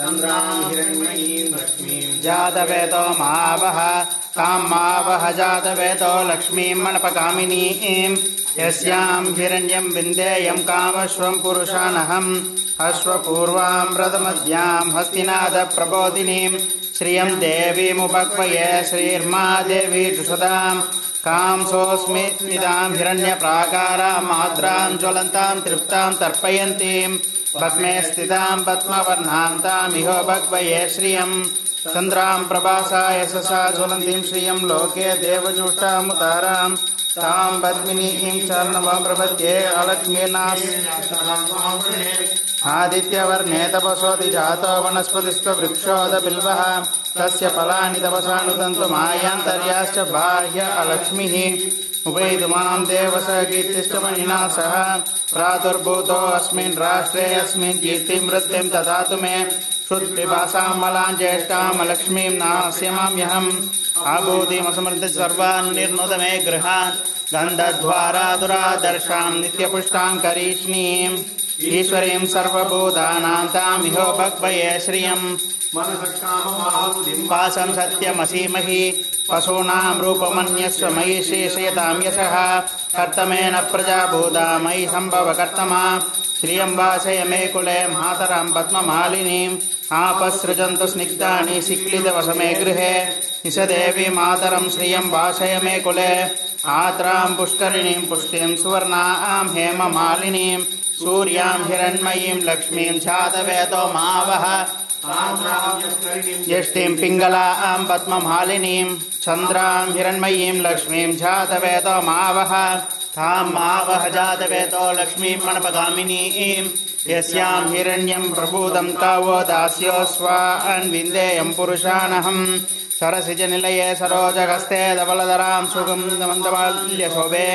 चन्द्राम् हिरण्मयीम् लक्ष्मीम् जातवेदो मावह ताम् मावह जातवेदो लक्ष्मीम् मणपकामिनीम् यस्याम् हिरण्यम् विन्देयम् कामश्वम् पुरुषानहम् अश्वपूर्वाम् व्रतमद्याम् हस्तिनाद प्रबोधिनीम् श्रियम् देवीमुपक्वये श्रीर्मा देवी जुषदाम् कांसोऽस्मि स्मिताम् हिरण्यप्राकाराम् माद्राम् ज्वलन्ताम् तृप्ताम् तर्पयन्तीम् भस्मे स्थिताम् पद्मवर्णाम् तामिहो भक्वये श्रियम् चन्द्राम् प्रभासा यशसा ज्वलन्तीम् श्रियम् लोके देवजुष्टामुताराम् ताम् पद्मिनीम् चरणमाम् प्रपद्ये अलक्ष्मीर्नास् आदित्यवर्णे तपसोऽधि जातो वनस्पतिस्तु वृक्षोद बिल्वः तस्य फलानि तपसानुदन्तु मायान्तर्याश्च बाह्य अलक्ष्मीः उपैतुमाम् देवस कीर्तिश्च मणिना सह प्रादुर्भूतो अस्मिन् राष्ट्रे अस्मिन् कीर्तिम् वृद्धिम् ददातु मे क्षुत्पिपासाम् मलाम् ज्येष्ठाम् अलक्ष्मीम् नास्यमाम्यहम् आभूतिमसमृद्ध सर्वान् निर्नुद मे गृहान् गन्धद्वारा दुरादर्शाम् नित्यपुष्टाम् करीष्णीम् ईश्वरीम् सर्वभूतानाम् तामिहो भक्वये श्रियम् वासम् सत्यमसीमहि पशूनाम् रूपमन्यस्व मयि शेषयताम् यशः कर्तमेन प्रजाभूता मयि सम्भव कर्तमा श्रियम् वासय मे कुले मातराम् पद्ममालिनीम् आपसृजन्तु स्निग्धानि सिक्लितवसमे गृहे निशदेवी मातरम् श्रियम् वासय मे कुले आत्राम् पुष्करिणीम् पुष्टिम् सुवर्णाम् हेममालिनीम् सूर्याम् हिरण्मयीम् लक्ष्मीम् जातवेदो मावह यष्टिम् पिङ्गलाम् पद्ममालिनीम् चन्द्राम् हिरण्मयीम् लक्ष्मीम् जातवेदो मावह ताम् मावह जातवेदो लक्ष्मीम् मणपगामिनीम् यस्याम् हिरण्यम् प्रभूतम् तावो दास्योऽस्वान् विन्देयम् पुरुषानहम् सरसिजनिलये सरोजगस्ते धवलधराम् सुगन्धमन्दमाल्यशोभे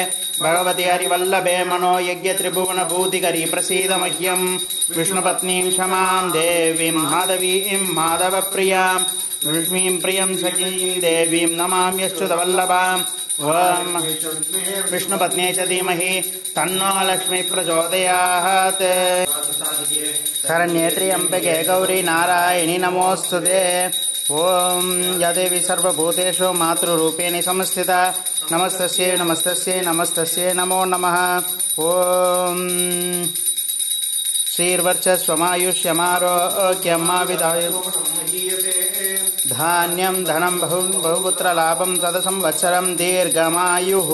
भगवति हरिवल्लभे मनो यज्ञत्रिभुवनभूतिकरी प्रसीद मह्यम् विष्णुपत्नीम् क्षमाम् देवीम् माधवीम् माधवप्रियाम् लक्ष्मीम् प्रियम् सखीम् देवीम् नमाम्यश्च्युतवल्लभाम् विष्णुपत्नी च धीमहि तन्नो लक्ष्मी प्रचोदयात् शरण्ये त्र्यम्बके गौरी नारायणि नमोऽस्तुते ओम या देवी सर्वभूतेषु मातृरूपेण संस्थिता नमस्तस्यै नमस्तस्यै नमस्तस्यै नमो नमः। ओम श्रीर्वर्चस्वमायुष्यमारोग्यमाविदाय धान्यं धनं बहुपुत्रलाभं तदसंवत्सरं दीर्घमायुः।